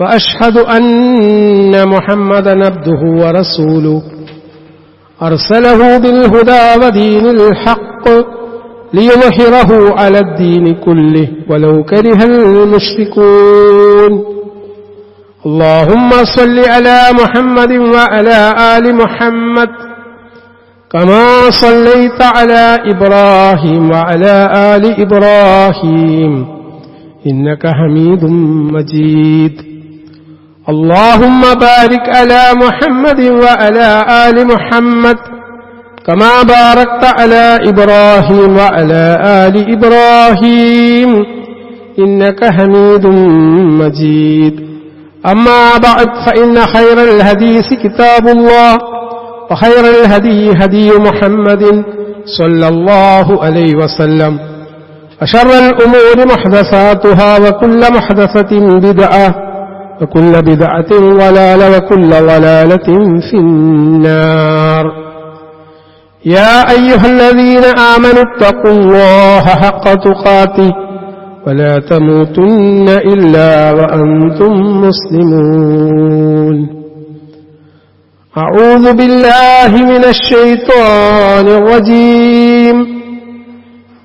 وأشهد أن محمدا عبده ورسوله أرسله بالهدى ودين الحق ليظهره على الدين كله ولو كره المشركون. اللهم صل على محمد وعلى آل محمد كما صليت على إبراهيم وعلى آل إبراهيم إنك حميد مجيد. اللهم بارك على محمد وعلى آل محمد كما باركت على إبراهيم وعلى آل إبراهيم إنك حميد مجيد. أما بعد فإن خير الحديث كتاب الله وخير الهدي هدي محمد صلى الله عليه وسلم وشر الأمور محدثاتها وكل محدثة بدعة وكل بدعة ضلالة وكل ضلالة في النار. يا أيها الذين آمنوا اتقوا الله حق تقاته ولا تموتن إلا وأنتم مسلمون. أعوذ بالله من الشيطان الرجيم.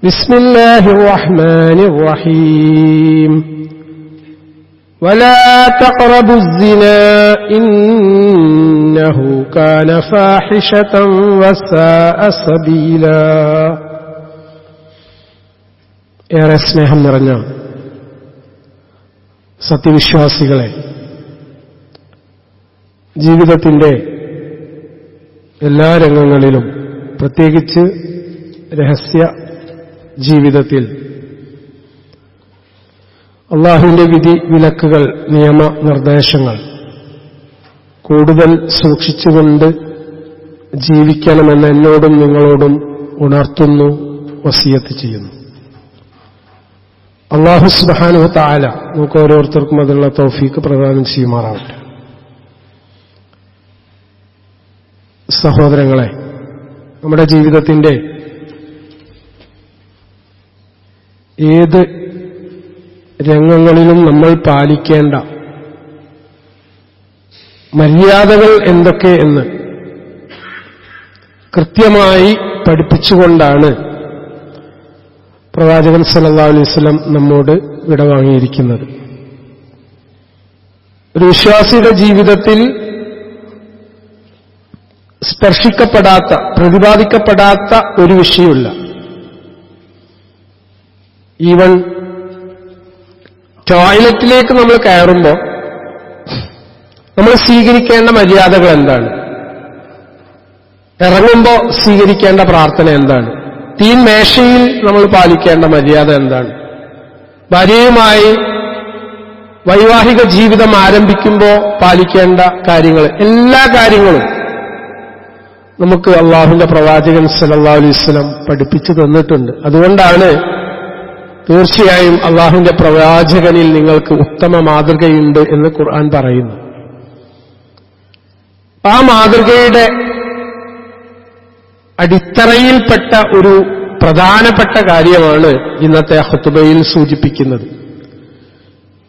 بسم الله الرحمن الرحيم. ولا تقربوا الزنا إنه كان فاحشة وساء سبيلا. ഏറെ സ്നേഹം നിറഞ്ഞ സത്യവിശ്വാസികളെ, ജീവിതത്തിന്റെ എല്ലാ രംഗങ്ങളിലും, പ്രത്യേകിച്ച് രഹസ്യ ജീവിതത്തിൽ അള്ളാഹുവിന്റെ വിധി വിലക്കുകൾ, നിയമ നിർദ്ദേശങ്ങൾ കൂടുതൽ സൂക്ഷിച്ചുകൊണ്ട് ജീവിക്കണമെന്ന് എന്നോടും നിങ്ങളോടും ഉണർത്തുന്നു, വസിയത്ത് ചെയ്യുന്നു. അല്ലാഹു സുബ്ഹാനഹു വ തആല നമുക്ക് ഓരോരുത്തർക്കും അതിനുള്ള തൗഫീഖ് പ്രദാനം ചെയ്യുമാറാവട്ടെ. സഹോദരങ്ങളെ, നമ്മുടെ ജീവിതത്തിന്റെ ഏത് രംഗങ്ങളിലും നമ്മൾ പാലിക്കേണ്ട മര്യാദകൾ എന്തൊക്കെ എന്ന് കൃത്യമായി പഠിപ്പിച്ചുകൊണ്ടാണ് പ്രവാചകൻ സല്ലല്ലാഹു അലൈഹി വസല്ലം നമ്മോട് വിടവാങ്ങിയിരിക്കുന്നത്. ഒരു വിശ്വാസിയുടെ ജീവിതത്തിൽ സ്പർശിക്കപ്പെടാത്ത, പ്രതിപാദിക്കപ്പെടാത്ത ഒരു വിഷയമില്ല. ഈവൻ ടോയ്ലറ്റിലേക്ക് നമ്മൾ കയറുമ്പോൾ നമ്മൾ സ്വീകരിക്കേണ്ട മര്യാദകൾ എന്താണ്? ഇറങ്ങുമ്പോൾ സ്വീകരിക്കേണ്ട പ്രാർത്ഥന എന്താണ്? തീൻമേശയിൽ നമ്മൾ പാലിക്കേണ്ട മര്യാദ എന്താണ്? ഭാര്യയുമായി വൈവാഹിക ജീവിതം ആരംഭിക്കുമ്പോൾ പാലിക്കേണ്ട കാര്യങ്ങൾ, എല്ലാ കാര്യങ്ങളും നമുക്ക് അള്ളാഹുവിന്റെ പ്രവാചകൻ സല്ലല്ലാഹു അലൈഹി വസല്ലം പഠിപ്പിച്ചു തന്നിട്ടുണ്ട്. അതുകൊണ്ടാണ് തീർച്ചയായും അള്ളാഹുവിന്റെ പ്രവാചകനിൽ നിങ്ങൾക്ക് ഉത്തമ മാതൃകയുണ്ട് എന്ന് ഖുർആൻ പറയുന്നു. ആ മാതൃകയുടെ അടിത്തറയിൽപ്പെട്ട ഒരു പ്രധാനപ്പെട്ട കാര്യമാണ് ഇന്നത്തെ ഖുതുബയിൽ സൂചിപ്പിക്കുന്നത്.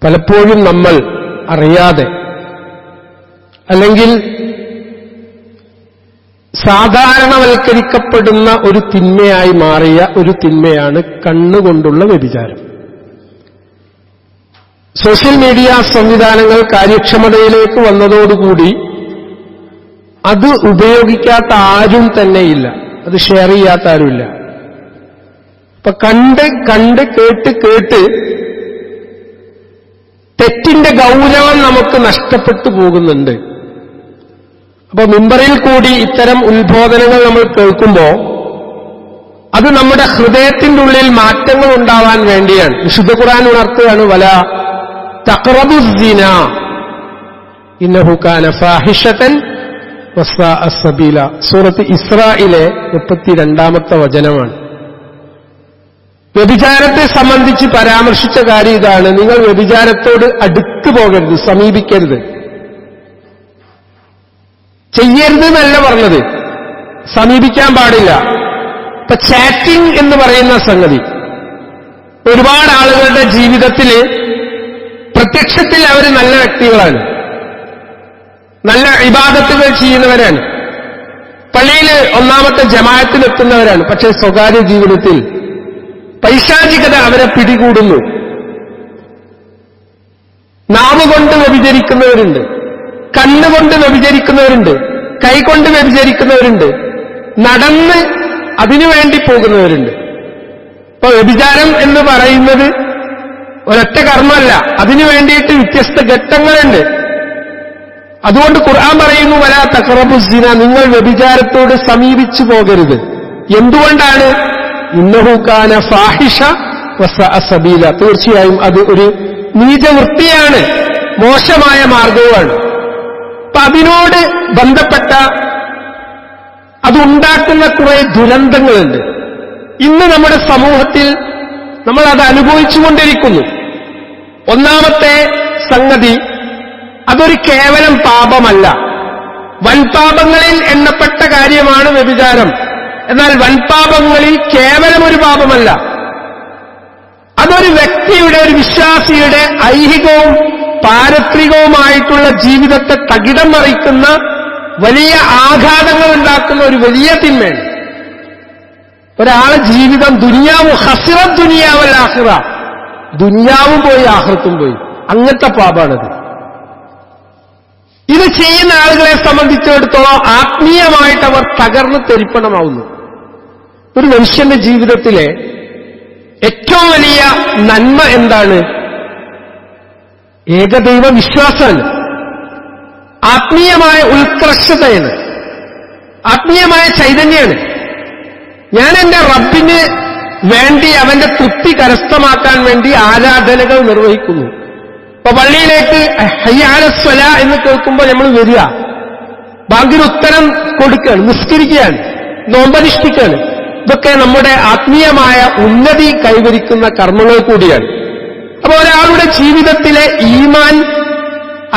പലപ്പോഴും നമ്മൾ അറിയാതെ, അല്ലെങ്കിൽ സാധാരണവൽക്കരിക്കപ്പെടുന്ന ഒരു തിന്മയായി മാറിയ ഒരു തിന്മയാണ് കണ്ണുകൊണ്ടുള്ള വ്യഭിചാരം. സോഷ്യൽ മീഡിയ സംവിധാനങ്ങൾ കാര്യക്ഷമതയിലേക്ക് വന്നതോടുകൂടി അത് ഉപയോഗിക്കാത്ത ആരും തന്നെയില്ല, അത് ഷെയർ ചെയ്യാത്ത ആരുമില്ല. അപ്പൊ കണ്ട് കേട്ട് തെറ്റിന്റെ ഗൗരവം നമുക്ക് നഷ്ടപ്പെട്ടു പോകുന്നുണ്ട്. അപ്പൊ മിമ്പറിൽ കൂടി ഇത്തരം ഉത്ബോധനങ്ങൾ നമ്മൾ കേൾക്കുമ്പോൾ അത് നമ്മുടെ ഹൃദയത്തിന്റെ ഉള്ളിൽ മാറ്റങ്ങൾ ഉണ്ടാവാൻ വേണ്ടിയാണ്. വിശുദ്ധ ഖുർആൻ ഉണർത്തുകയാണ്, വലാ തഖറബുസ് സിന ഇന്നഹു കാന ഫാഹിഷതൻ വസാഅ സബീല. സൂറത്ത് ഇസ്രായിലെ 32-ാമത്തെ വചനമാണ്. വ്യഭിചാരത്തെ സംബന്ധിച്ച് പരാമർശിച്ച കാര്യം ഇതാണ്: നിങ്ങൾ വ്യഭിചാരത്തോട് അടുത്തു പോകരുത്, സമീപിക്കരുത്. ചെയ്യരുത് എന്നല്ല പറഞ്ഞത്, സമീപിക്കാൻ പാടില്ല. ഇപ്പൊ ചാറ്റിംഗ് എന്ന് പറയുന്ന സംഗതി ഒരുപാട് ആളുകളുടെ ജീവിതത്തിൽ പ്രത്യക്ഷത്തിൽ അവർ നല്ല വ്യക്തികളാണ്, നല്ല ഇബാദത്തുകൾ ചെയ്യുന്നവരാണ്, പള്ളിയിൽ ഒന്നാമത്തെ ജമാഅത്തിലെത്തുന്നവരാണ്. പക്ഷേ സ്വകാര്യ ജീവിതത്തിൽ പൈശാചികത അവരെ പിടികൂടുന്നു. നാവുകൊണ്ട് വ്യഭിചരിക്കുന്നവരുണ്ട്, കണ്ണുകൊണ്ട് വ്യഭിചരിക്കുന്നവരുണ്ട്, കൈകൊണ്ട് വ്യഭിചരിക്കുന്നവരുണ്ട്, നടന്ന് അതിനുവേണ്ടി പോകുന്നവരുണ്ട്. ഇപ്പൊ വ്യഭിചാരം എന്ന് പറയുന്നത് ഒരൊറ്റ കർമ്മമല്ല, അതിനു വേണ്ടിയിട്ട് വ്യത്യസ്ത ഘട്ടങ്ങളുണ്ട്. അതുകൊണ്ട് ഖുർആൻ പറയുന്നു, വലാ തഖറബുസ് സിന, നിങ്ങൾ വ്യഭിചാരത്തോട് സമീപിച്ചു പോകരുത്. എന്തുകൊണ്ടാണ്? ഇന്നഹു കാന ഫാഹിഷ വസഅ സബീല, തീർച്ചയായും അത് ഒരു നീചവൃത്തിയാണ്, മോശമായ മാർഗവുമാണ്. അപ്പൊ അതിനോട് ബന്ധപ്പെട്ട അതുണ്ടാക്കുന്ന കുറെ ദുരന്തങ്ങളുണ്ട്. ഇന്ന് നമ്മുടെ സമൂഹത്തിൽ നമ്മൾ അത് അനുഭവിച്ചുകൊണ്ടിരിക്കുന്നു. ഒന്നാമത്തെ സംഗതി, അതൊരു കേവലം പാപമല്ല, വൻപാപങ്ങളിൽ എണ്ണപ്പെട്ട കാര്യമാണ് വ്യഭിചാരം. എന്നാൽ വൻപാപങ്ങളിൽ കേവലം ഒരു പാപമല്ല, അതൊരു വ്യക്തിയുടെ, ഒരു വിശ്വാസിയുടെ ഐഹികവും പാരത്രികവുമായിട്ടുള്ള ജീവിതത്തെ തകിടം മറിക്കുന്ന വലിയ ആഘാതങ്ങൾ ഉണ്ടാക്കുന്ന ഒരു വലിയ തിന്മയാണ്. ഒരാളെ ജീവിതം ദുനിയാവും ഹസ്റത്ത് ദുനിയാവൽ ആഖിറ, ദുനിയാവും പോയി ആഖിറത്തും പോയി, അങ്ങനത്തെ പാപാണത്. ഇത് ചെയ്യുന്ന ആളുകളെ സംബന്ധിച്ചിടത്തോളം ആത്മീയമായിട്ട് അവർ തകർന്ന് തെരിപ്പണമാവുന്നു. ഒരു മനുഷ്യന്റെ ജീവിതത്തിലെ ഏറ്റവും വലിയ നന്മ എന്താണ്? ഏകദൈവ വിശ്വാസമാണ്, ആത്മീയമായ ഉത്കർഷതയാണ്, ആത്മീയമായ ചൈതന്യമാണ്. ഞാൻ എന്റെ റബ്ബിന് വേണ്ടി അവന്റെ തൃപ്തി കരസ്ഥമാക്കാൻ വേണ്ടി ആരാധനകൾ നിർവഹിക്കുന്നു. ഇപ്പൊ പള്ളിയിലേക്ക് ഹയ്യ അല സ്വലാ എന്ന് കേൾക്കുമ്പോൾ നമ്മൾ വരിക, ബാങ്കിന് ഉത്തരം കൊടുക്കുകയാണ്, നിസ്കരിക്കുകയാണ്, നോമ്പനുഷ്ഠിക്കുകയാണ്. ഇതൊക്കെ നമ്മുടെ ആത്മീയമായ ഉന്നതി കൈവരിക്കുന്ന കർമ്മങ്ങൾ കൂടിയാണ്. അപ്പൊ ഒരാളുടെ ജീവിതത്തിലെ ഈമാൻ,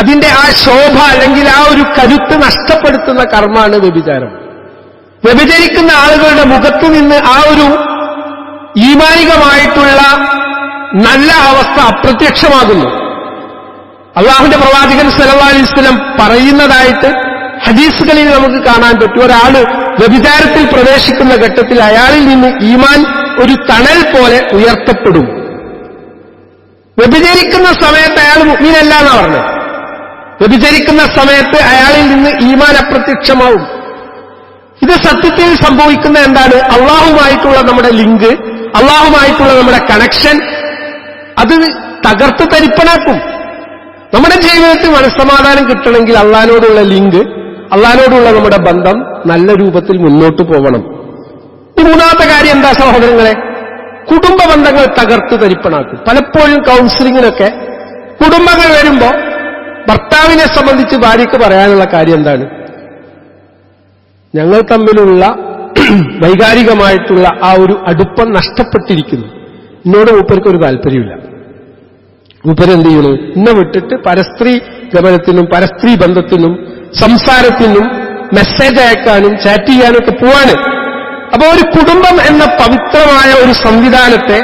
അതിന്റെ ആ ശോഭ അല്ലെങ്കിൽ ആ ഒരു കരുത്ത് നഷ്ടപ്പെടുത്തുന്ന കർമ്മമാണ് വ്യഭിചാരം. വ്യഭിചരിക്കുന്ന ആളുകളുടെ മുഖത്തു നിന്ന് ആ ഒരു ഈമാനികമായിട്ടുള്ള നല്ല അവസ്ഥ അപ്രത്യക്ഷമാകുന്നു. അല്ലാഹുവിന്റെ പ്രവാചകൻ സല്ലല്ലാഹു അലൈഹി വസല്ലം പറയുന്നതായിട്ട് ഹദീസുകളിൽ നമുക്ക് കാണാൻ പറ്റും. ഒരാള് വ്യഭിചാരത്തിൽ പ്രവേശിക്കുന്ന ഘട്ടത്തിൽ അയാളിൽ നിന്ന് ഈമാൻ ഒരു തണൽ പോലെ ഉയർത്തപ്പെടും. വ്യഭിചരിക്കുന്ന സമയത്ത് അയാൾ മുഅ്മിനല്ല എന്നാ പറഞ്ഞത്. വ്യഭിചരിക്കുന്ന സമയത്ത് അയാളിൽ നിന്ന് ഈമാൻ അപ്രത്യക്ഷമാവും. ഇത് സത്യത്തിൽ സംഭവിക്കുന്ന എന്താണ്? അള്ളാഹുമായിട്ടുള്ള നമ്മുടെ ലിങ്ക്, അള്ളാഹുമായിട്ടുള്ള നമ്മുടെ കണക്ഷൻ, അത് തകർത്ത് തരിപ്പണാക്കും. നമ്മുടെ ജീവിതത്തിൽ മനസ്സമാധാനം കിട്ടണമെങ്കിൽ അള്ളാഹിനോടുള്ള ലിങ്ക്, അള്ളാഹിനോടുള്ള നമ്മുടെ ബന്ധം നല്ല രൂപത്തിൽ മുന്നോട്ട് പോകണം. ഈ മൂന്നാമത്തെ കാര്യം എന്താ സഹോദരങ്ങളെ? കുടുംബ ബന്ധങ്ങൾ തകർത്ത് തരിപ്പണാക്കും. പലപ്പോഴും കൗൺസിലിങ്ങിനൊക്കെ കുടുംബങ്ങൾ വരുമ്പോ ഭർത്താവിനെ സംബന്ധിച്ച് ഭാര്യയ്ക്ക് പറയാനുള്ള കാര്യം എന്താണ്? ഞങ്ങൾ തമ്മിലുള്ള വൈകാരികമായിട്ടുള്ള ആ ഒരു അടുപ്പം നഷ്ടപ്പെട്ടിരിക്കുന്നു, എന്നോട് മൂപ്പർക്ക് ഒരു താല്പര്യമില്ല. മൂപ്പരെന്ത് ചെയ്യുന്നു? ഇന്നെ വിട്ടിട്ട് പരസ്ത്രീ ഗമനത്തിനും പരസ്ത്രീ ബന്ധത്തിനും സംസാരത്തിനും മെസ്സേജ് അയക്കാനും ചാറ്റ് ചെയ്യാനും ഒക്കെ പോവാണ്. അപ്പൊ ഒരു കുടുംബം എന്ന പവിത്രമായ ഒരു സംവിധാനത്തെ,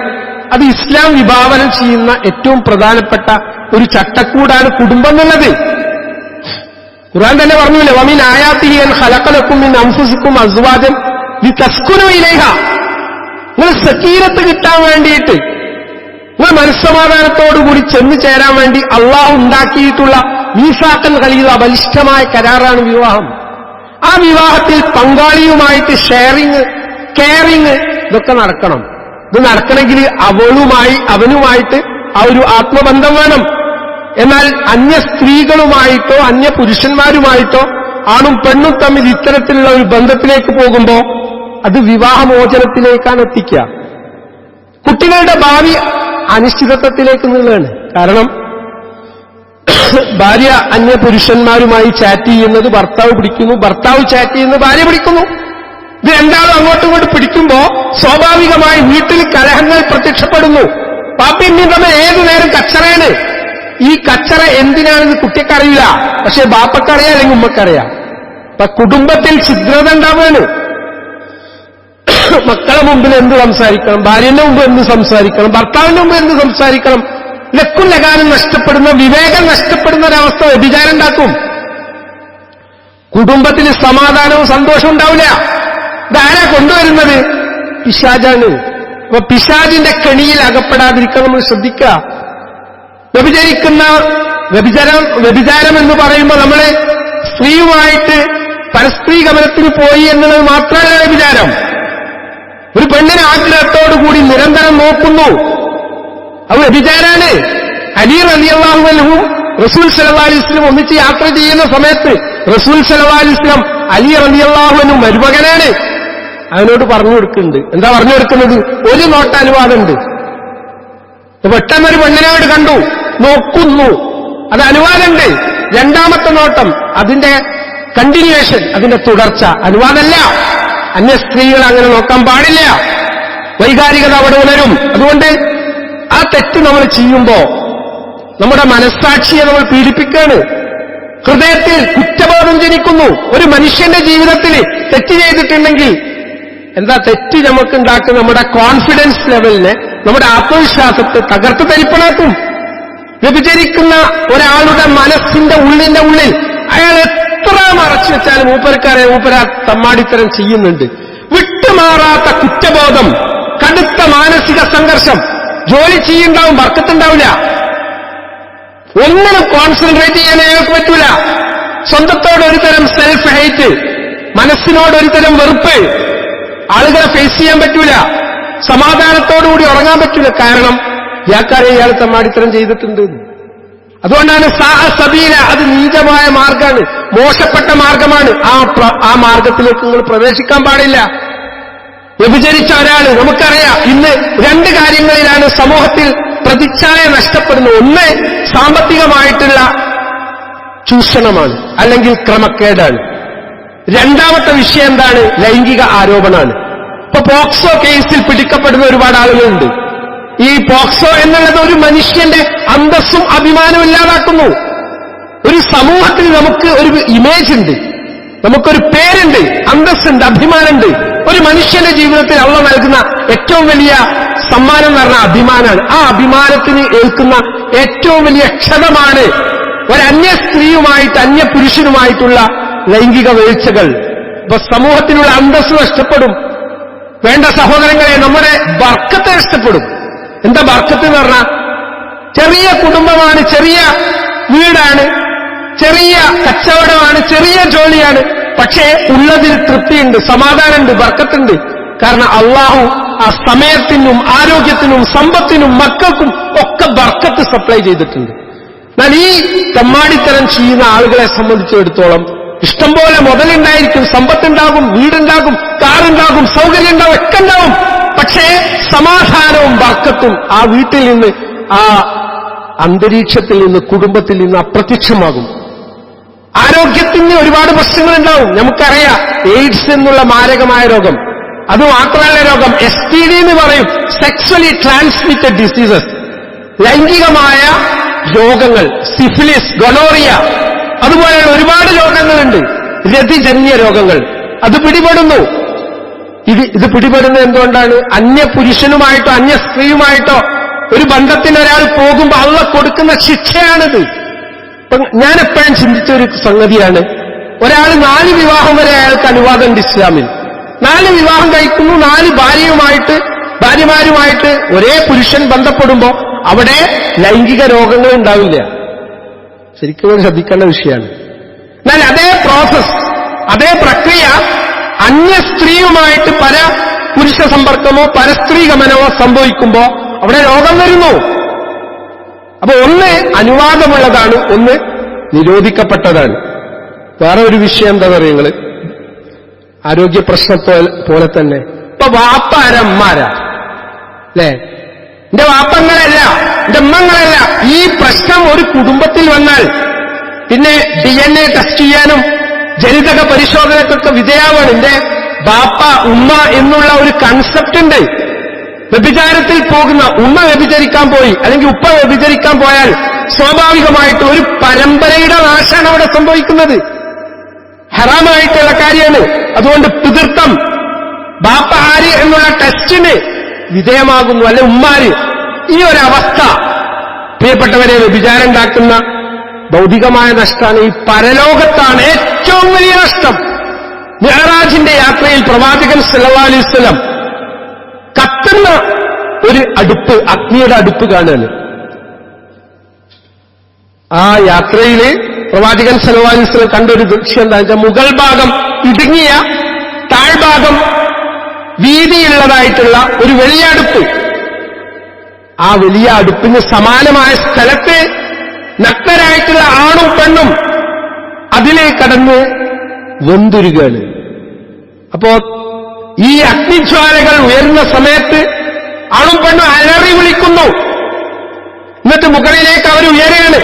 അത് ഇസ്ലാം വിഭാവനം ചെയ്യുന്ന ഏറ്റവും പ്രധാനപ്പെട്ട ഒരു ചട്ടക്കൂടാണ് കുടുംബം എന്നുള്ളത്. ഖുർആൻ തന്നെ പറഞ്ഞില്ലേ, വമിൻ ആയാതിഹി അൻ ഖലഖലകും മിൻ അൻഫുസികും അസ്വാജൻ ലിതസ്കുനു ഇലൈഹ. നിങ്ങൾ സക്കീനത്ത് കിട്ടാൻ വേണ്ടിയിട്ട്, നിങ്ങൾ മനസ്സമാധാനത്തോടുകൂടി ചെന്നു ചേരാൻ വേണ്ടി അള്ളാഹു ഉണ്ടാക്കിയിട്ടുള്ള മീസാഖൻ ഖലീദ, ബലിഷ്ഠമായ കരാറാണ് വിവാഹം. ആ വിവാഹത്തിൽ പങ്കാളിയുമായിട്ട് ഷെയറിങ്, കെയറിങ് ഇതൊക്കെ നടക്കണം. ഇത് നടക്കണമെങ്കിൽ അവനുമായിട്ട് ആ ഒരു ആത്മബന്ധം വേണം. എന്നാൽ അന്യ സ്ത്രീകളുമായിട്ടോ അന്യ പുരുഷന്മാരുമായിട്ടോ ആണും പെണ്ണും തമ്മിൽ ഇത്തരത്തിലുള്ള ഒരു ബന്ധത്തിലേക്ക് പോകുമ്പോ അത് വിവാഹമോചനത്തിലേക്കാണ് എത്തിക്കുക. കുട്ടികളുടെ ഭാവി അനിശ്ചിതത്വത്തിലേക്ക് നിന്നുകയാണ്. കാരണം ഭാര്യ അന്യ പുരുഷന്മാരുമായി ചാറ്റ് ചെയ്യുന്നത് ഭർത്താവ് പിടിക്കുന്നു, ഭർത്താവ് ചാറ്റ് ചെയ്യുന്നത് ഭാര്യ പിടിക്കുന്നു. ഇത് രണ്ടാളും അങ്ങോട്ടും ഇങ്ങോട്ടും പിടിക്കുമ്പോ സ്വാഭാവികമായി വീട്ടിൽ കലഹങ്ങൾ പ്രത്യക്ഷപ്പെടുന്നു. പാപ്പിയും തമ്മിൽ ഏതു നേരം കച്ചറയാണ്. ഈ കച്ചറ എന്തിനാണെന്ന് കുട്ടിക്കറിയില്ല, പക്ഷെ ബാപ്പക്കറിയാം അല്ലെങ്കിൽ ഉമ്മക്കറിയാം. അപ്പൊ കുടുംബത്തിൽ ഛിദ്രത ഉണ്ടാവുകയാണ്. മക്കളെ മുമ്പിൽ എന്ത് സംസാരിക്കണം, ഭാര്യന്റെ മുമ്പ് എന്ത് സംസാരിക്കണം, ഭർത്താവിന്റെ മുമ്പ് എന്ത് സംസാരിക്കണം, ലക്കും ലഗാനും നഷ്ടപ്പെടുന്ന, വിവേകം നഷ്ടപ്പെടുന്ന ഒരവസ്ഥ വ്യഭിചാരം ഉണ്ടാക്കും. കുടുംബത്തിൽ സമാധാനവും സന്തോഷവും ഉണ്ടാവില്ല. ഇതാരാ കൊണ്ടുവരുന്നത്? പിശാചാണ്. അപ്പൊ പിശാചിന്റെ കെണിയിൽ അകപ്പെടാതിരിക്കാൻ നമ്മൾ ശ്രദ്ധിക്കുക. വ്യഭിചാരം എന്ന് പറയുമ്പോൾ നമ്മള് സ്ത്രീയുമായിട്ട് പരസ്ത്രീ ഗമനത്തിന് പോയി എന്നുള്ളത് മാത്രമല്ല വ്യഭിചാരം. ഒരു പെണ്ണിനെ ആഗ്രഹത്തോടുകൂടി നിരന്തരം നോക്കുന്നു, അത് വ്യഭിചാരാണ്. അലി റളിയല്ലാഹു അൻഹു റസൂൽ സല്ലല്ലാഹു അലൈഹി വസല്ലം ഒന്നിച്ച് യാത്ര ചെയ്യുന്ന സമയത്ത് റസൂൽ സല്ലല്ലാഹു അലൈഹി വസല്ലം അലി റളിയല്ലാഹു അൻഹു മരുമകനാണ്, അവനോട് പറഞ്ഞു കൊടുക്കുന്നുണ്ട്. എന്താ പറഞ്ഞു കൊടുക്കുന്നത്? ഒരു നോട്ട അനുവാദമുണ്ട്. പെട്ടെന്നൊരു പെണ്ണിനോട് കണ്ടു, നോക്കുന്നു, അത് അനുവാദമുണ്ട്. രണ്ടാമത്തെ നോട്ടം, അതിന്റെ കണ്ടിന്യൂവേഷൻ, അതിന്റെ തുടർച്ച, അനുവാദമല്ല. അന്യ സ്ത്രീകൾ അങ്ങനെ നോക്കാൻ പാടില്ല. വൈകാരികത അവിടെ ഉണരും. അതുകൊണ്ട് ആ തെറ്റ് നമ്മൾ ചെയ്യുമ്പോ നമ്മുടെ മനസ്സാക്ഷിയെ നമ്മൾ പീഡിപ്പിക്കുകയാണ്. ഹൃദയത്തിൽ കുറ്റബോധം ജനിക്കുന്നു. ഒരു മനുഷ്യന്റെ ജീവിതത്തിൽ തെറ്റ് ചെയ്തിട്ടുണ്ടെങ്കിൽ എന്താ തെറ്റ് നമുക്കുണ്ടാക്കുന്ന നമ്മുടെ കോൺഫിഡൻസ് ലെവലിനെ, നമ്മുടെ ആത്മവിശ്വാസത്തെ തകർത്ത് തരിപ്പണാക്കും. വ്യഭിചരിക്കുന്ന ഒരാളുടെ മനസ്സിന്റെ ഉള്ളിന്റെ ഉള്ളിൽ അയാൾ എത്ര മറച്ചു വെച്ചാലും മൂപ്പര തമ്മാടിത്തരം ചെയ്യുന്നുണ്ട്. വിട്ടുമാറാത്ത കുറ്റബോധം, കടുത്ത മാനസിക സംഘർഷം, ജോലി ചെയ്യുണ്ടാവും, ബർക്കത്തുണ്ടാവില്ല, ഒന്നിനും കോൺസെൻട്രേറ്റ് ചെയ്യാൻ അയാൾക്ക് പറ്റൂല. സ്വന്തത്തോട് ഒരുതരം സെൽഫ് ഹെയ്റ്റ്, മനസ്സിനോട് ഒരുതരം വെറുപ്പ്, ആളുകളെ ഫേസ് ചെയ്യാൻ പറ്റൂല, സമാധാനത്തോടുകൂടി ഉറങ്ങാൻ പറ്റൂല. കാരണം ഇയാൾക്കാരെ ഇയാൾ തമ്മാടിത്തരം ചെയ്തിട്ടുണ്ട്. അതുകൊണ്ടാണ് സബീല, അത് നീചമായ മാർഗമാണ്, മോശപ്പെട്ട മാർഗമാണ്. ആ മാർഗത്തിലേക്ക് നിങ്ങൾ പ്രവേശിക്കാൻ പാടില്ല. വ്യഭിചരിച്ച ഒരാള്, നമുക്കറിയാം ഇന്ന് രണ്ട് കാര്യങ്ങളിലാണ് സമൂഹത്തിൽ പ്രതിച്ഛായ നഷ്ടപ്പെടുന്നത്. ഒന്ന് സാമ്പത്തികമായിട്ടുള്ള ചൂഷണമാണ്, അല്ലെങ്കിൽ ക്രമക്കേടാണ്. രണ്ടാമത്തെ വിഷയം എന്താണ്? ലൈംഗിക ആരോപണമാണ്. ഇപ്പൊ പോക്സോ കേസിൽ പിടിക്കപ്പെടുന്ന ഒരുപാട് ആളുകളുണ്ട്. ഈ പോക്സോ എന്നുള്ളത് ഒരു മനുഷ്യന്റെ അന്തസ്സും അഭിമാനവും ഇല്ലാതാക്കുന്നു. ഒരു സമൂഹത്തിൽ നമുക്ക് ഒരു ഇമേജ് ഉണ്ട്, നമുക്കൊരു പേരുണ്ട്, അന്തസ്സുണ്ട്, അഭിമാനമുണ്ട്. ഒരു മനുഷ്യന്റെ ജീവിതത്തിൽ അള്ളാഹു നൽകുന്ന ഏറ്റവും വലിയ സമ്മാനം എന്ന് പറഞ്ഞാൽ അഭിമാനമാണ്. ആ അഭിമാനത്തിന് ഏൽക്കുന്ന ഏറ്റവും വലിയ ക്ഷതമാണ് ഒരന്യ സ്ത്രീയുമായിട്ട് അന്യ പുരുഷനുമായിട്ടുള്ള ലൈംഗിക വീഴ്ചകൾ. ഇപ്പൊ സമൂഹത്തിനുള്ള അന്തസ്സ് നഷ്ടപ്പെടും. വേണ്ട സഹോദരങ്ങളെ, നമ്മുടെ ബർക്കത്ത് നഷ്ടപ്പെടും. എന്താ ബർക്കത്ത് എന്ന് പറഞ്ഞാൽ? ചെറിയ കുടുംബമാണ്, ചെറിയ വീടാണ്, ചെറിയ കച്ചവടമാണ്, ചെറിയ ജോലിയാണ്, പക്ഷേ ഉള്ളതിൽ തൃപ്തിയുണ്ട്, സമാധാനമുണ്ട്, ബർക്കത്തുണ്ട്. കാരണം അള്ളാഹു ആ സമയത്തിനും ആരോഗ്യത്തിനും സമ്പത്തിനും മക്കൾക്കും ഒക്കെ ബർക്കത്ത് സപ്ലൈ ചെയ്തിട്ടുണ്ട്. എന്നാൽ ഈ തമ്മാടിത്തരം ചെയ്യുന്ന ആളുകളെ സംബന്ധിച്ചിടത്തോളം ഇഷ്ടംപോലെ മുതലുണ്ടായിരിക്കും, സമ്പത്തുണ്ടാകും, വീടുണ്ടാകും, കാറുണ്ടാകും, സൗകര്യം ഉണ്ടാവും, ഒക്കെ ഉണ്ടാവും. പക്ഷേ സമാധാനവും ബർക്കത്തും ആ വീട്ടിൽ നിന്ന്, ആ അന്തരീക്ഷത്തിൽ നിന്ന്, കുടുംബത്തിൽ നിന്ന് അപ്രത്യക്ഷമാകും. ആരോഗ്യത്തിന് ഒരുപാട് പ്രശ്നങ്ങളുണ്ടാവും. നമുക്കറിയാം എയ്ഡ്സ് എന്നുള്ള മാരകമായ രോഗം, അതുമാത്രമല്ല രോഗം STD എന്ന് പറയും, സെക്സ്വലി ട്രാൻസ്മിറ്റഡ് ഡിസീസസ്, ലൈംഗികമായ രോഗങ്ങൾ, സിഫിലിസ്, ഗൊണോറിയ, അതുപോലെയുള്ള ഒരുപാട് രോഗങ്ങളുണ്ട്, രതിജന്യ രോഗങ്ങൾ. അത് പിടിപെടുന്നു. ഇത് പിടിപെടുന്നത് എന്തുകൊണ്ടാണ്? അന്യ പുരുഷനുമായിട്ടോ അന്യ സ്ത്രീയുമായിട്ടോ ഒരു ബന്ധത്തിന് ഒരാൾ പോകുമ്പോൾ അള്ളാഹു കൊടുക്കുന്ന ശിക്ഷയാണിത്. ഞാൻ എപ്പോഴും ചിന്തിച്ച ഒരു സംഗതിയാണ്, ഒരാൾ 4 വിവാഹം വരെ അയാൾക്ക് അനുവാദമുണ്ട് ഇസ്ലാമിൽ. 4 വിവാഹം കഴിക്കുന്നു, 4 ഭാര്യമാരുമായിട്ട് ഒരേ പുരുഷൻ ബന്ധപ്പെടുമ്പോൾ അവിടെ ലൈംഗിക രോഗങ്ങൾ ഉണ്ടാവില്ല. ശരിക്കും ശ്രദ്ധിക്കേണ്ട വിഷയമാണ്. എന്നാൽ അതേ പ്രോസസ്, അതേ പ്രക്രിയ അന്യ സ്ത്രീയുമായിട്ട് പല പുരുഷ സമ്പർക്കമോ പരസ്ത്രീ ഗമനമോ സംഭവിക്കുമ്പോൾ അവിടെ രോഗം വരുന്നു. അപ്പൊ ഒന്ന് അനുവാദമുള്ളതാണ്, ഒന്ന് നിരോധിക്കപ്പെട്ടതാണ്. വേറെ ഒരു വിഷയം എന്താ പറയുക, നിങ്ങള് ആരോഗ്യ പ്രശ്നം പോലെ തന്നെ ഇപ്പൊ വാപ്പാരമ്മാരാ അല്ലേ? എന്റെ വാപ്പങ്ങളല്ല, എന്റെ ഉമ്മങ്ങളല്ല. ഈ പ്രശ്നം ഒരു കുടുംബത്തിൽ വന്നാൽ പിന്നെ DNA ടെസ്റ്റ് ചെയ്യാനും ജനിതക പരിശോധനക്കൊക്കെ വിധേയമാണ്. എന്റെ ബാപ്പ ഉമ്മ എന്നുള്ള ഒരു കൺസെപ്റ്റ് ഉണ്ട്. വ്യഭിചാരത്തിൽ പോകുന്ന ഉമ്മ വ്യഭിചരിക്കാൻ പോയി, അല്ലെങ്കിൽ ഉപ്പ വ്യഭിചരിക്കാൻ പോയാൽ സ്വാഭാവികമായിട്ട് ഒരു പരമ്പരയുടെ നാശമാണ് അവിടെ സംഭവിക്കുന്നത്. ഹറാമായിട്ടുള്ള കാര്യമാണ്. അതുകൊണ്ട് പിതൃത്വം, ബാപ്പ ആര് എന്നുള്ള ടെസ്റ്റിന് വിധേയമാകുന്നു, അല്ലെ ഉമ്മാര്. ഈ ഒരവസ്ഥ പ്രിയപ്പെട്ടവരെ, വ്യഭിചാരം ഉണ്ടാക്കുന്ന ഭൗതികമായ നഷ്ടമാണ്. ഈ പരലോകത്താണ് ഏറ്റവും വലിയ നഷ്ടം. മിഅ്റാജിന്റെ യാത്രയിൽ പ്രവാചകൻ സല്ലല്ലാഹു അലൈഹി വസല്ലം കത്തുന്ന ഒരു അടുപ്പ്, അഗ്നിയുടെ അടുപ്പ് കാണുകയാണ്. ആ യാത്രയിൽ പ്രവാചകൻ സല്ലല്ലാഹു അലൈഹി വസല്ലം കണ്ടൊരു ദൃശ്യം എന്താ വെച്ചാൽ, മുകൾ ഭാഗം ഇടുങ്ങിയ, താഴ്ഭാഗം വീതിയുള്ളതായിട്ടുള്ള ഒരു വലിയ അടുപ്പ്. ആ വലിയ അടുപ്പിന് സമാനമായ സ്ഥലത്ത് നഗ്നരായിട്ടുള്ള ആണും പെണ്ണും അതിലേക്ക് കടന്ന് വെന്തുരുകയാണ്. അപ്പോ ഈ അഗ്നിജ്വാലകൾ ഉയർന്ന സമയത്ത് ആണും പെണ്ണും അലറി വിളിക്കുന്നു. എന്നിട്ട് മുകളിലേക്ക് അവർ ഉയരുകയാണ്.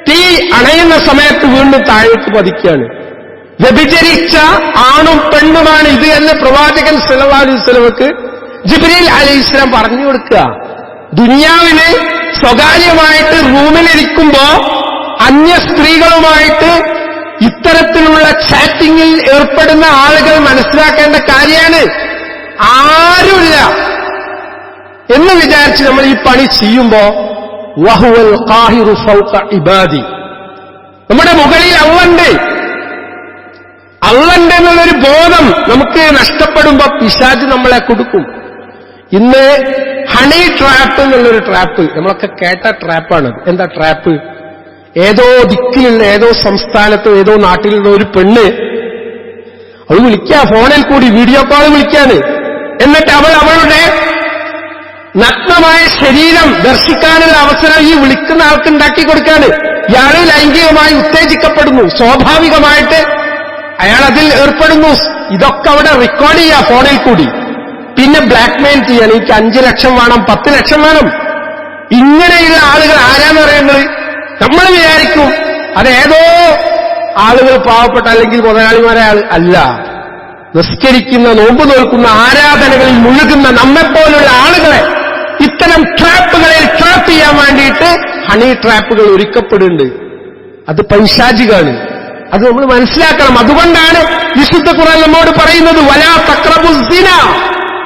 തീ അണയുന്ന സമയത്ത് വീണ്ടും താഴേക്ക് പതിക്കുകയാണ്. വ്യഭിചരിച്ച ആണും പെണ്ണുമാണ് ഇത് എന്ന് പ്രവാചകൻ സല്ലല്ലാഹു അലൈഹി വസല്ലമക്ക് ജിബ്രീൽ അലൈഹിസ്സലാം പറഞ്ഞു കൊടുക്കുക. ദുനിയാവില് സ്വകാര്യമായിട്ട് റൂമിലിരിക്കുമ്പോ അന്യ സ്ത്രീകളുമായിട്ട് ഇത്തരത്തിലുള്ള ചാറ്റിങ്ങിൽ ഏർപ്പെടുന്ന ആളുകൾ മനസ്സിലാക്കേണ്ട കാര്യമാണ്, ആരുമില്ല എന്ന് വിചാരിച്ച് നമ്മൾ ഈ പണി ചെയ്യുമ്പോ വഹുവൽ ഖാഹിറു ഫൗക ഇബാദി, നമ്മുടെ മുകളിൽ അള്ളണ്ട് എന്നുള്ളൊരു ബോധം നമുക്ക് നഷ്ടപ്പെടുമ്പോ പിശാച് നമ്മളെ കൊടുക്കും. ഇന്ന് ഹണി ട്രാപ്പ് എന്നുള്ളൊരു ട്രാപ്പ്, നമ്മളൊക്കെ കേട്ട ട്രാപ്പാണ്. എന്താ ട്രാപ്പ്? ഏതോ ദിക്കിലുള്ള, ഏതോ സംസ്ഥാനത്തോ ഏതോ നാട്ടിലുള്ള ഒരു പെണ്ണ് അവൾ വിളിക്കുക, ഫോണിൽ കൂടി വീഡിയോ കോൾ വിളിക്കാന്. എന്നിട്ട് അവളുടെ നഗ്നമായ ശരീരം ദർശിക്കാനുള്ള അവസരം ഈ വിളിക്കുന്ന ആൾക്ക് ഉണ്ടാക്കി കൊടുക്കാണ്. ഇയാൾ ലൈംഗികമായി ഉത്തേജിക്കപ്പെടുന്നു, സ്വാഭാവികമായിട്ട് അയാൾ അതിൽ ഏർപ്പെടുന്നു. ഇതൊക്കെ അവിടെ റെക്കോർഡ് ചെയ്യുക ഫോണിൽ കൂടി. പിന്നെ ബ്ലാക്ക്മെയിൽ ചെയ്യാൻ, എനിക്ക് 5 ലക്ഷം വേണം, 10 ലക്ഷം വേണം. ഇങ്ങനെയുള്ള ആളുകൾ ആരാന്നറിയുന്നത്? നമ്മൾ വിചാരിക്കും അതേതോ ആളുകൾ, പാവപ്പെട്ട അല്ലെങ്കിൽ മുതലാളിമാരെ അല്ല. നിസ്കരിക്കുന്ന, നോമ്പ് നോക്കുന്ന, ആരാധനകളിൽ മുഴുകുന്ന നമ്മെപ്പോലുള്ള ആളുകളെ ഇത്തരം ട്രാപ്പുകളിൽ ട്രാപ്പ് ചെയ്യാൻ വേണ്ടിയിട്ട് ഹണി ട്രാപ്പുകൾ ഒരുക്കപ്പെടുന്നുണ്ട്. അത് പൈശാചികാണ്. അത് നമ്മൾ മനസ്സിലാക്കണം. അതുകൊണ്ടാണ് വിശുദ്ധ ഖുർആൻ നമ്മോട് പറയുന്നത് വലാ തഖ്റബു സിന,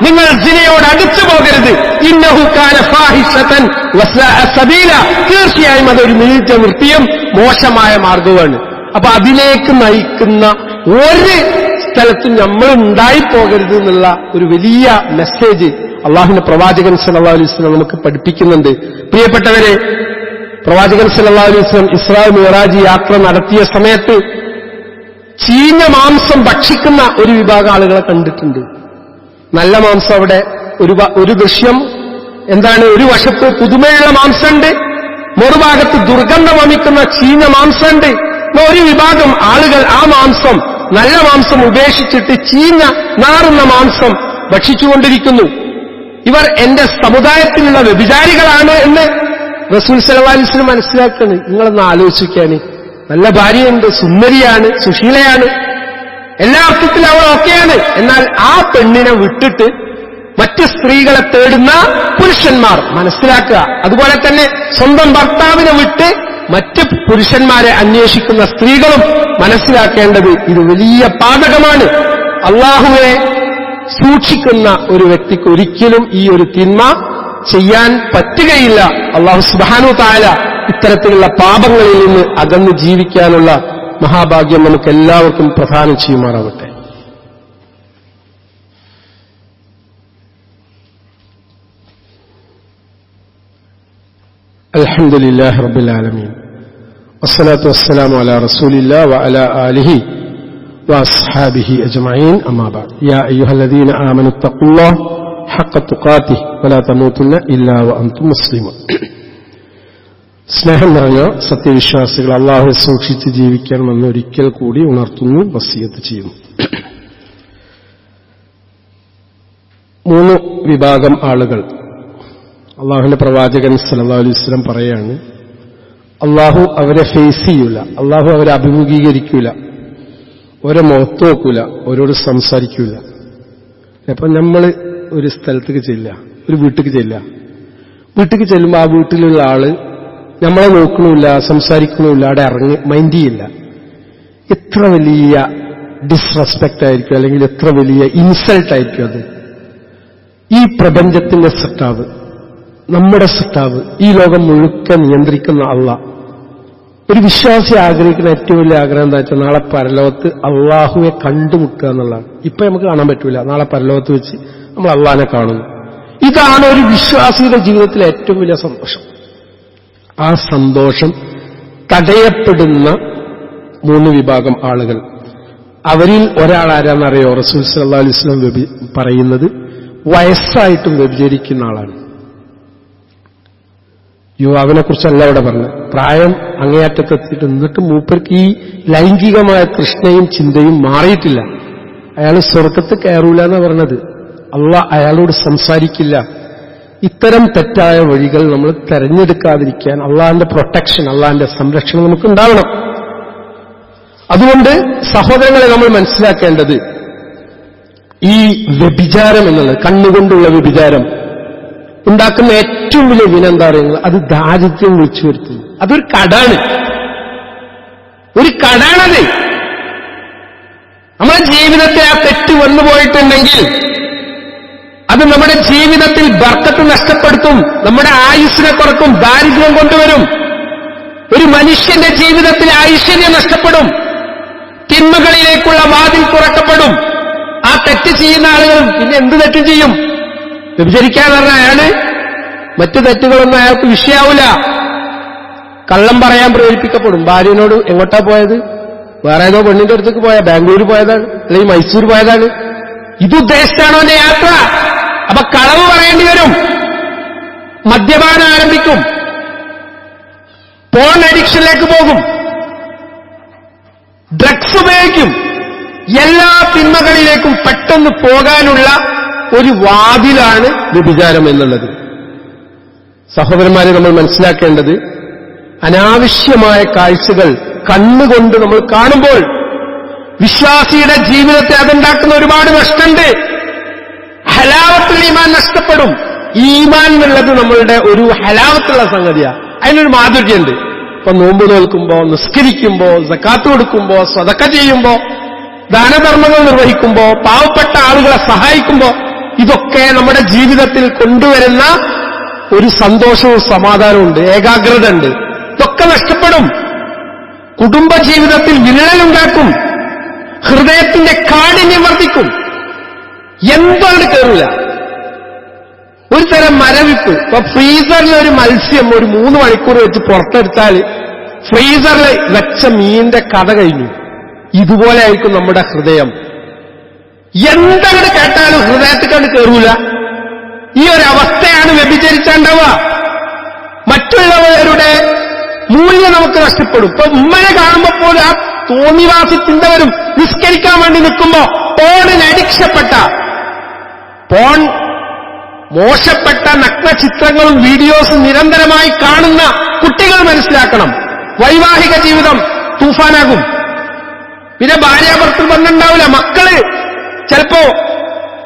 നിങ്ങൾ സിനയോട് അടുത്തു പോകരുത്. ഇന്നഹു കാന ഫാഹിഷതൻ വസാഅ സബീല, തീർച്ചയായും അതൊരു നീച്ച വൃത്തിയും മോശമായ മാർഗവുമാണ്. അപ്പൊ അതിലേക്ക് നയിക്കുന്ന ഒരു സ്ഥലത്തും നമ്മൾ ഉണ്ടായിപ്പോകരുത് എന്നുള്ള ഒരു വലിയ മെസ്സേജ് അള്ളാഹുവിന്റെ പ്രവാചകൻ സല്ലല്ലാഹു അലൈഹി വസല്ലം നമുക്ക് പഠിപ്പിക്കുന്നുണ്ട്. പ്രിയപ്പെട്ടവരെ, പ്രവാചകൻ സല്ലല്ലാഹു അലൈഹി വസല്ലം ഇസ്രാ മിഅ്റാജ് യാത്ര നടത്തിയ സമയത്ത് ചീഞ്ഞ മാംസം ഭക്ഷിക്കുന്ന ഒരു വിഭാഗം ആളുകളെ കണ്ടിട്ടുണ്ട്. നല്ല മാംസം അവിടെ ഒരു ദൃശ്യം എന്താണ്? ഒരു വശത്ത് പുതുമയുള്ള മാംസമുണ്ട്, മറുഭാഗത്ത് ദുർഗന്ധം വമിക്കുന്ന ചീഞ്ഞ മാംസമുണ്ട്. ഒരു വിഭാഗം ആളുകൾ ആ മാംസം, നല്ല മാംസം ഉപേക്ഷിച്ചിട്ട് ചീഞ്ഞ നാറുന്ന മാംസം ഭക്ഷിച്ചുകൊണ്ടിരിക്കുന്നു. ഇവർ എന്റെ സമുദായത്തിലുള്ള വ്യഭിചാരികളാണ് എന്ന് റസൂൽ സല്ലല്ലാഹു അലൈഹി വസല്ലം മനസ്സിലാക്കുകയാണ്. നിങ്ങളൊന്ന് ആലോചിക്കാന്, നല്ല ഭാര്യയുണ്ട്, സുന്ദരിയാണ്, സുശീലയാണ്, എല്ലാ അർത്ഥത്തിലും അവൾ ഓക്കെയാണ്. എന്നാൽ ആ പെണ്ണിനെ വിട്ടിട്ട് മറ്റ് സ്ത്രീകളെ തേടുന്ന പുരുഷന്മാർ മനസ്സിലാക്കുക. അതുപോലെ തന്നെ സ്വന്തം ഭർത്താവിനെ വിട്ട് മറ്റ് പുരുഷന്മാരെ അന്വേഷിക്കുന്ന സ്ത്രീകളും മനസ്സിലാക്കേണ്ടത് ഇത് വലിയ പാതകമാണ്. അള്ളാഹുവെ സൂക്ഷിക്കുന്ന ഒരു വ്യക്തിക്ക് ഒരിക്കലും ഈ ഒരു തിന്മ ചെയ്യാൻ പറ്റുകയില്ല. അള്ളാഹു സുബ്ഹാനഹു തആല ഇത്തരത്തിലുള്ള പാപങ്ങളിൽ നിന്ന് അകന്ന് ജീവിക്കാനുള്ള മഹാഭാഗ്യം നമുക്ക് എല്ലാവർക്കും പ്രദാനം ചെയ്യുമാറാവട്ടെ. അൽഹംദുലില്ലാഹി റബ്ബിൽ ആലമീൻ വസ്സലാത്തു വസ്സലാമു അലാ റസൂലില്ലാഹി വഅലാ ആലിഹി വഅസ്ഹാബിഹി അജ്മഈൻ അമ്മാ ബഅദ്. യാ അയ്യുഹല്ലദീന ആമനു തഖുല്ലാഹ ഹഖ്ക തുഖാതിഹി വലാ തമൂതുന്ന ഇല്ലാ വഅൻതും മുസ്ലിമൂൻ. സ്നേഹം നിറഞ്ഞ സത്യവിശ്വാസികൾ, അള്ളാഹുവെ സൂക്ഷിച്ച് ജീവിക്കണമെന്ന് ഒരിക്കൽ കൂടി ഉണർത്തുന്നു, വസിയത്ത് ചെയ്യുന്നു. 3 വിഭാഗം ആളുകൾ അള്ളാഹുവിന്റെ പ്രവാചകൻ സല്ലല്ലാഹു അലൈഹി വസല്ലം പറയാണ്, അള്ളാഹു അവരെ ഫേസ് ചെയ്യൂല, അള്ളാഹു അവരെ അഭിമുഖീകരിക്കൂല, ഓരോ മുഖത്ത് നോക്കൂല, ഓരോട് സംസാരിക്കൂല. അപ്പൊ നമ്മൾ ഒരു സ്ഥലത്തേക്ക് ചെല്ലുക, ഒരു വീട്ടിലേക്ക് ചെല്ലുക. വീട്ടിലേക്ക് ചെല്ലുമ്പോൾ ആ വീട്ടിലുള്ള ആള് നമ്മളെ നോക്കണില്ല, സംസാരിക്കണില്ല, അവിടെ ഇറങ്ങി മൈൻഡ് ചെയ്യില്ല. എത്ര വലിയ ഡിസ്റെസ്പെക്റ്റ് ആയിരിക്കും, അല്ലെങ്കിൽ എത്ര വലിയ ഇൻസൾട്ട് ആയിരിക്കും അത്. ഈ പ്രപഞ്ചത്തിന്റെ സൃഷ്ടാവ്, നമ്മുടെ സൃഷ്ടാവ്, ഈ ലോകം മുഴുക്കെ നിയന്ത്രിക്കുന്ന അള്ളാഹ്. ഒരു വിശ്വാസി ആഗ്രഹിക്കുന്ന ഏറ്റവും വലിയ ആഗ്രഹം എന്താ വെച്ചാൽ നാളെ പരലോകത്ത് അള്ളാഹുവെ കണ്ടുമുട്ടുക എന്നുള്ളതാണ്. ഇപ്പൊ നമുക്ക് കാണാൻ പറ്റൂല, നാളെ പരലോകത്ത് വെച്ച് നമ്മൾ അള്ളാഹിനെ കാണുന്നു. ഇതാണ് ഒരു വിശ്വാസിയുടെ ജീവിതത്തിലെ ഏറ്റവും വലിയ സന്തോഷം. ആ സന്തോഷം തടയപ്പെടുന്ന 3 വിഭാഗം ആളുകൾ. അവരിൽ ഒരാൾ ആരാന്നറിയോ? റസൂൽ സല്ലല്ലാഹു അലൈഹി വസല്ലം പറയുന്നത് വയസ്സായിട്ടും വ്യഭിചരിക്കുന്ന ആളാണ്. യുവാവിനെ കുറിച്ചല്ല അവിടെ പറഞ്ഞത്. പ്രായം അങ്ങേയറ്റത്തെത്തിയിട്ട് എന്നിട്ട് മൂപ്പർക്ക് ഈ ലൈംഗികമായ തൃഷ്ണയും ചിന്തയും മാറിയിട്ടില്ല. അയാൾ സ്വർഗത്ത് കയറൂല എന്നാ പറഞ്ഞത്. അള്ളാഹ് അയാളോട് സംസാരിക്കില്ല. ഇത്തരം തെറ്റായ വഴികൾ നമ്മൾ തെരഞ്ഞെടുക്കാതിരിക്കാൻ അള്ളാഹിന്റെ പ്രൊട്ടക്ഷൻ, അള്ളാഹിന്റെ സംരക്ഷണം നമുക്ക് ഉണ്ടാവണം. അതുകൊണ്ട് സഹോദരങ്ങളെ നമ്മൾ മനസ്സിലാക്കേണ്ടത് ഈ വ്യഭിചാരം എന്നുള്ളത്, കണ്ണുകൊണ്ടുള്ള വ്യഭിചാരം ഉണ്ടാക്കുന്ന ഏറ്റവും വലിയ വിന എന്താ പറയുന്നത്? അത് ദാരിദ്ര്യം വിളിച്ചു വരുത്തുന്നു. അതൊരു കടാണ്, ഒരു കടാണത്. നമ്മുടെ ജീവിതത്തിൽ ആ തെറ്റ് വന്നു പോയിട്ടുണ്ടെങ്കിൽ അത് നമ്മുടെ ജീവിതത്തിൽ ബർക്കത്ത് നഷ്ടപ്പെടുത്തും, നമ്മുടെ ആയുസ്സിനെ കുറക്കും, ദാരിദ്ര്യം കൊണ്ടുവരും. ഒരു മനുഷ്യന്റെ ജീവിതത്തിൽ ഐശ്വര്യം നഷ്ടപ്പെടും, തിന്മകളിലേക്കുള്ള വാതിൽ തുറക്കപ്പെടും. ആ തെറ്റ് ചെയ്യുന്ന ആളുകൾ പിന്നെ എന്ത് തെറ്റ് ചെയ്യും? വ്യഭിചരിക്കാൻ പറഞ്ഞാൽ അയാള് മറ്റു തെറ്റുകളൊന്നും അയാൾക്ക് വിഷയാവില്ല. കള്ളം പറയാൻ പ്രേരിപ്പിക്കപ്പെടും. ഭാര്യനോട് എങ്ങോട്ടാ പോയത്? വേറെ ഏതോ പെണ്ണിന്റെ അടുത്തേക്ക് പോയാ, ബാംഗ്ലൂർ പോയതാണ്, അല്ലെങ്കിൽ മൈസൂർ പോയതാണ്. ഇതുദ്ദേശിച്ചാണോ എന്റെ യാത്ര? അപ്പൊ കളവ് പറയേണ്ടി വരും, മദ്യപാനം ആരംഭിക്കും, പോൺ അഡിക്ഷനിലേക്ക് പോകും, ഡ്രഗ്സ് ഉപയോഗിക്കും. എല്ലാ തിന്മകളിലേക്കും പെട്ടെന്ന് പോകാനുള്ള ഒരു വാതിലാണ് വ്യഭിചാരം എന്നുള്ളത്. സഹോദരന്മാരെ, നമ്മൾ മനസ്സിലാക്കേണ്ടത് അനാവശ്യമായ കാഴ്ചകൾ കണ്ണുകൊണ്ട് നമ്മൾ കാണുമ്പോൾ വിശ്വാസിയുടെ ജീവിതത്തെ അതുണ്ടാക്കുന്ന ഒരുപാട് നഷ്ടമുണ്ട്. ഹലാവത്തുൽ ഈമാൻ നഷ്ടപ്പെടും. ഈമാൻ എന്നുള്ളത് നമ്മളുടെ ഒരു ഹലാവത്തുള്ള സംഗതിയാണ്. അതിനൊരു മാധുര്യമുണ്ട്. ഇപ്പൊ നോമ്പ് നോൽക്കുമ്പോ, നിസ്കരിക്കുമ്പോ, സക്കാത്ത് കൊടുക്കുമ്പോ, സദക്ക ചെയ്യുമ്പോ, ദാനധർമ്മങ്ങൾ നിർവഹിക്കുമ്പോ, പാവപ്പെട്ട ആളുകളെ സഹായിക്കുമ്പോ, ഇതൊക്കെ നമ്മുടെ ജീവിതത്തിൽ കൊണ്ടുവരുന്ന ഒരു സന്തോഷവും സമാധാനവുമുണ്ട്, ഏകാഗ്രത ഉണ്ട്. ഇതൊക്കെ നഷ്ടപ്പെടും. കുടുംബജീവിതത്തിൽ വിള്ളലുണ്ടാക്കും, ഹൃദയത്തിന്റെ കാഠിന്യം വർദ്ധിക്കും, എന്താണ് കയറില്ല. ഒരു തരം മരവിപ്പ്. ഇപ്പൊ ഫ്രീസറിൽ ഒരു മത്സ്യം ഒരു 3 മണിക്കൂർ വെച്ച് പുറത്തെടുത്താൽ ഫ്രീസറിൽ വെച്ച മീനിന്റെ കഥ കഴിഞ്ഞു. ഇതുപോലെ ആയിരിക്കും നമ്മുടെ ഹൃദയം. എന്താണ് കേട്ടാലും ഹൃദയത്തിൽ കണ്ട് കയറൂല. ഈ ഒരു അവസ്ഥയാണ് വ്യഭിചരിച്ചാണ്ടാവുക. മറ്റുള്ളവരുടെ മൂല്യം നമുക്ക് നഷ്ടപ്പെടും. ഇപ്പൊ ഉമ്മനെ കാണുമ്പോ പോലും ആ തോന്നിവാസി ചിന്ത വരും. നിസ്കരിക്കാൻ വേണ്ടി നിൽക്കുമ്പോ പോണിന് അഡിക്ഷപ്പെട്ട, പോൺ മോശപ്പെട്ട നഗ്നചിത്രങ്ങളും വീഡിയോസും നിരന്തരമായി കാണുന്ന കുട്ടികൾ മനസ്സിലാക്കണം, വൈവാഹിക ജീവിതം തൂഫാനാകും. പിന്നെ ഭാര്യാഭർത്തൃ ബന്ധം ഉണ്ടാവില്ല, മക്കള് ചിലപ്പോ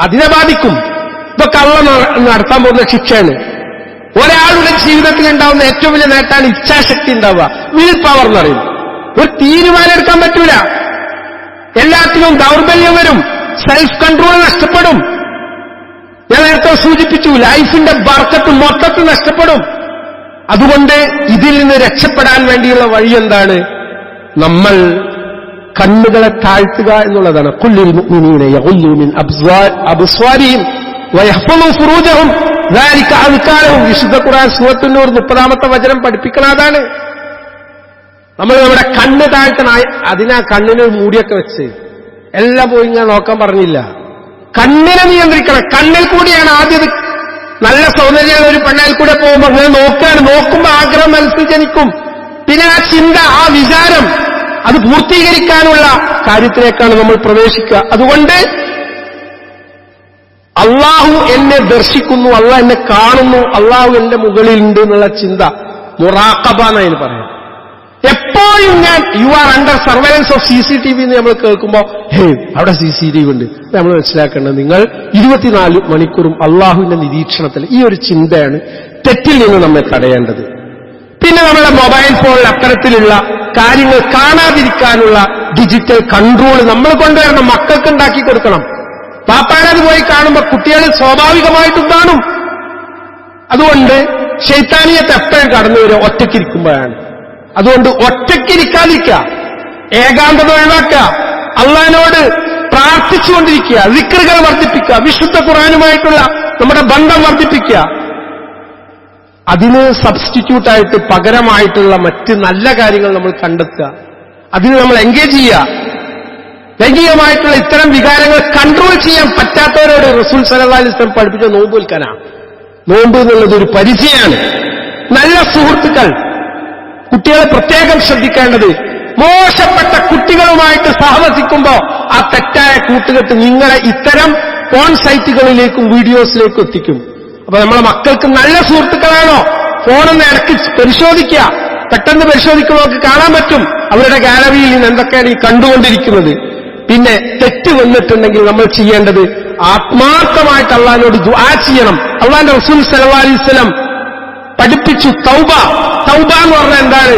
അതിനെ ബാധിക്കും. ഇപ്പൊ കള്ളം നടത്താൻ പോകുന്ന ശിക്ഷയാണ്. ഒരാളുടെ ജീവിതത്തിൽ ഉണ്ടാവുന്ന ഏറ്റവും വലിയ നേട്ടാണ് ഇച്ഛാശക്തി ഉണ്ടാവുക, വിൽ പവർ എന്ന് പറയും. ഒരു തീരുമാനം എടുക്കാൻ പറ്റൂല, എല്ലാത്തിനും ദൗർബല്യം വരും, സെൽഫ് കൺട്രോൾ നഷ്ടപ്പെടും. ഞാൻ നേരത്തെ സൂചിപ്പിച്ചു, ലൈഫിന്റെ ബർക്കത്ത് മൊത്തത്തിൽ നഷ്ടപ്പെടും. അതുകൊണ്ട് ഇതിൽ നിന്ന് രക്ഷപ്പെടാൻ വേണ്ടിയുള്ള വഴി എന്താണ്? നമ്മൾ കണ്ണുകളെ താഴ്ത്തുക എന്നുള്ളതാണ്. ഖുല്ലിൽ മുഅ്മിനീന യഗുല്ലൂ മിൻ അബ്സ്വാരിഹിം വയഹ്ഫളൂ ഫുറൂജഹും ദാലിക അസ്കാ ലഹും. വിശുദ്ധ ഖുർആൻ സൂറത്തുൽ നൂർ 30-ാമത്തെ വചനം പഠിപ്പിക്കുന്നതാണ്. നമ്മൾ നമ്മുടെ കണ്ണ് താഴ്ത്തണം. അതിനാ കണ്ണിന് മൂടിയൊക്കെ വെച്ച് എല്ലാം പോയി ഇങ്ങനെ നോക്കാൻ പറഞ്ഞില്ല. കണ്ണിനെ നിയന്ത്രിക്കണം. കണ്ണിൽ കൂടിയാണ് ആദ്യം. നല്ല സൗന്ദര്യമുള്ള ഒരു പെണ്ണാൽ കൂടെ പോകുമ്പോൾ അങ്ങനെ നോക്കുകയാണ്. നോക്കുമ്പോൾ ആഗ്രഹം മനസ്സിൽ ജനിക്കും. പിന്നെ ആ ചിന്ത, ആ വിചാരം, അത് പൂർത്തീകരിക്കാനുള്ള കാര്യത്തിലേക്കാണ് നമ്മൾ പ്രവേശിക്കുക. അതുകൊണ്ട് അള്ളാഹു എന്നെ ദർശിക്കുന്നു, അള്ളാഹു എന്നെ കാണുന്നു, അള്ളാഹു എന്റെ മുകളിലുണ്ട് എന്നുള്ള ചിന്ത മുറാഖബ എന്നതിന് പറയാം. എപ്പോഴും you are under surveillance of CCTV എന്ന് നമ്മൾ കേൾക്കുമ്പോൾ അവിടെ CCTV ഉണ്ട്. നമ്മൾ മനസ്സിലാക്കേണ്ടത് നിങ്ങൾ 24 മണിക്കൂറും അള്ളാഹുവിന്റെ നിരീക്ഷണത്തിൽ. ഈ ഒരു ചിന്തയാണ് തെറ്റിൽ നിന്ന് നമ്മെ തടയേണ്ടത്. പിന്നെ നമ്മുടെ മൊബൈൽ ഫോണിൽ അത്തരത്തിലുള്ള കാര്യങ്ങൾ കാണാതിരിക്കാനുള്ള ഡിജിറ്റൽ കൺട്രോൾ നമ്മൾ കൊണ്ടുവരണം. മക്കൾക്ക് ഉണ്ടാക്കി കൊടുക്കണം. പാപ്പാരത് പോയി കാണുമ്പോൾ കുട്ടികൾ സ്വാഭാവികമായിട്ടും കാണും. അതുകൊണ്ട് ശൈത്താനിയത്ത് എപ്പോഴും കടന്നു വരിക ഒറ്റയ്ക്കിരിക്കുമ്പോഴാണ്. അതുകൊണ്ട് ഒറ്റയ്ക്കിരിക്കാതിരിക്കുക, ഏകാന്തത ഒഴിവാക്കുക, അള്ളാഹിനോട് പ്രാർത്ഥിച്ചുകൊണ്ടിരിക്കുക, ദിക്റുകൾ വർദ്ധിപ്പിക്കുക, വിശുദ്ധ ഖുർആനുമായിട്ടുള്ള നമ്മുടെ ബന്ധം വർദ്ധിപ്പിക്കുക. അതിന് സബ്സ്റ്റിറ്റ്യൂട്ടായിട്ട് പകരമായിട്ടുള്ള മറ്റ് നല്ല കാര്യങ്ങൾ നമ്മൾ കണ്ടെത്തുക, അതിന് നമ്മൾ എൻഗേജ് ചെയ്യുക. ലൈംഗികമായിട്ടുള്ള ഇത്തരം വികാരങ്ങൾ കൺട്രോൾ ചെയ്യാൻ പറ്റാത്തവരോട് റസൂൽ സല്ലല്ലാഹു അലൈഹി വസല്ലം പഠിപ്പിച്ച നോമ്പ് വിൽക്കാനാണ്. നോമ്പ് എന്നുള്ളത് ഒരു പരിചയമാണ്. നല്ല സുഹൃത്തുക്കൾ, കുട്ടികളെ പ്രത്യേകം ശ്രദ്ധിക്കേണ്ടത്, മോശപ്പെട്ട കുട്ടികളുമായിട്ട് സഹവസിക്കുമ്പോൾ ആ തെറ്റായ കൂട്ടുകെട്ട് നിങ്ങളെ ഇത്തരം പോൺ സൈറ്റുകളിലേക്കും വീഡിയോസിലേക്കും എത്തിക്കും. അപ്പൊ നമ്മളെ മക്കൾക്ക് നല്ല സുഹൃത്തുക്കളാണോ, ഫോണൊന്ന് ഇടയ്ക്ക് പരിശോധിക്കുക. പെട്ടെന്ന് പരിശോധിക്കുമ്പോൾ കാണാൻ പറ്റും അവരുടെ ഗാലറിയിൽ നിന്ന് എന്തൊക്കെയാണ് ഈ കണ്ടുകൊണ്ടിരിക്കുന്നത്. പിന്നെ തെറ്റ് വന്നിട്ടുണ്ടെങ്കിൽ നമ്മൾ ചെയ്യേണ്ടത് ആത്മാർത്ഥമായിട്ട് അള്ളാഹിനോട് ദുആ ചെയ്യണം. അള്ളാഹിന്റെ റസൂൽ സല്ലല്ലാഹു അലൈഹി വസല്ലം പഠിപ്പിച്ചു തൗബ. തൗബ എന്ന് പറഞ്ഞാൽ എന്താണ്?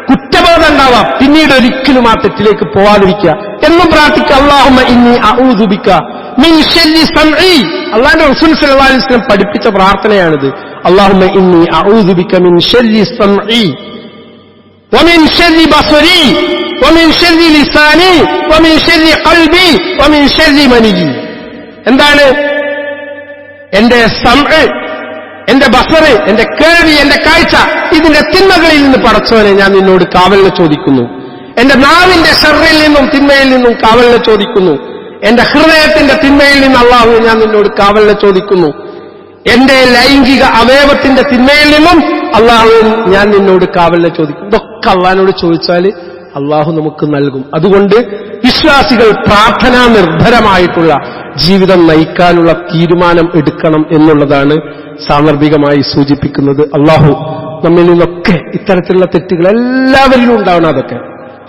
കുറ്റബോധം ഉണ്ടാവാം, പിന്നീട് ഒരിക്കലും ആ തെറ്റിലേക്ക് പോവാതിരിക്കുക. എന്നും പ്രാർത്ഥിക്കുക, അല്ലാഹുമ്മ ഇന്നി അഊദു ബിക മിൻ ശർരി സംഇ. അള്ളാഹിന്റെ റസൂൽ സല്ലല്ലാഹു അലൈഹി വസല്ലം പഠിപ്പിച്ച പ്രാർത്ഥനയാണിത്. അല്ലാഹുമ്മ ഇന്നി അഊദു ബിക മിൻ ശർരി സംഇ വമിൻ ശർരി ബസരി വമിൻ ശർരി ലിസാനി വമിൻ ശർരി ഖൽബി വമിൻ ശർരി മനിയി. എന്താണ്? എന്റെ സംഇ, എന്റെ ബസറ്, എന്റെ കേൾവി, എന്റെ കാഴ്ച, ഇതിന്റെ തിന്മകളിൽ നിന്ന് പടച്ചവനെ ഞാൻ നിന്നോട് കാവലിനെ ചോദിക്കുന്നു. എന്റെ നാവിന്റെ ഷർറിൽ നിന്നും തിന്മയിൽ നിന്നും കാവലിനെ ചോദിക്കുന്നു. എന്റെ ഹൃദയത്തിന്റെ തിന്മയിൽ നിന്ന് അല്ലാഹു ഞാൻ നിന്നോട് കാവലിനെ ചോദിക്കുന്നു. എന്റെ ലൈംഗിക അവയവത്തിന്റെ തിന്മയിൽ നിന്നും അല്ലാഹു ഞാൻ നിന്നോട് കാവലിനെ ചോദിക്കുന്നു. ഇതൊക്കെ അള്ളാഹിനോട് ചോദിച്ചാൽ അള്ളാഹു നമുക്ക് നൽകും. അതുകൊണ്ട് വിശ്വാസികൾ പ്രാർത്ഥനാ നിർഭരമായിട്ടുള്ള ജീവിതം നയിക്കാനുള്ള തീരുമാനം എടുക്കണം എന്നുള്ളതാണ് സാന്ദർഭികമായി സൂചിപ്പിക്കുന്നത്. അള്ളാഹു നമ്മിൽ നിന്നൊക്കെ ഇത്തരത്തിലുള്ള തെറ്റുകൾ എല്ലാവരിലും ഉണ്ടാവണം. അതൊക്കെ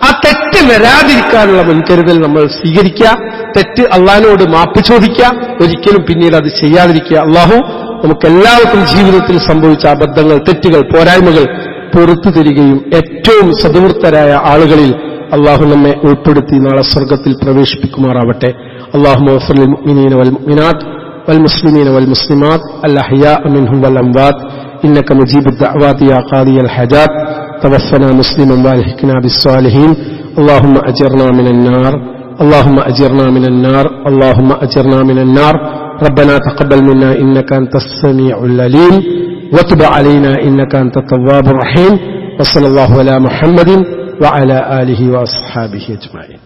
ആ തെറ്റ് വരാതിരിക്കാനുള്ള മുൻകരുതൽ നമ്മൾ സ്വീകരിക്കുക. തെറ്റ് അള്ളാഹിനോട് മാപ്പ് ചോദിക്കുക, ഒരിക്കലും പിന്നീട് അത് ചെയ്യാതിരിക്കുക. അള്ളാഹു നമുക്കെല്ലാവർക്കും ജീവിതത്തിൽ സംഭവിച്ച അബദ്ധങ്ങൾ, തെറ്റുകൾ, പോരായ്മകൾ പുറത്തു തരികയും ഏറ്റവും സദ്വൃത്തരായ ആളുകളിൽ അള്ളാഹു നമ്മെ ഉൾപ്പെടുത്തി നാളെ സ്വർഗത്തിൽ പ്രവേശിപ്പിക്കുമാറാവട്ടെ. اللهم اغفر للمؤمنين والمؤمنات والمسلمين والمسلمات الأحياء منهم والأموات إنك مجيب الدعوات يا قاضي الحاجات توفنا مسلما والحقنا بالصالحين اللهم أجرنا من النار اللهم أجرنا من النار اللهم أجرنا من النار ربنا تقبل منا إنك أنت السميع العليم وتب علينا إنك أنت التواب الرحيم وصلى الله على محمد وعلى آله وأصحابه أجمعين.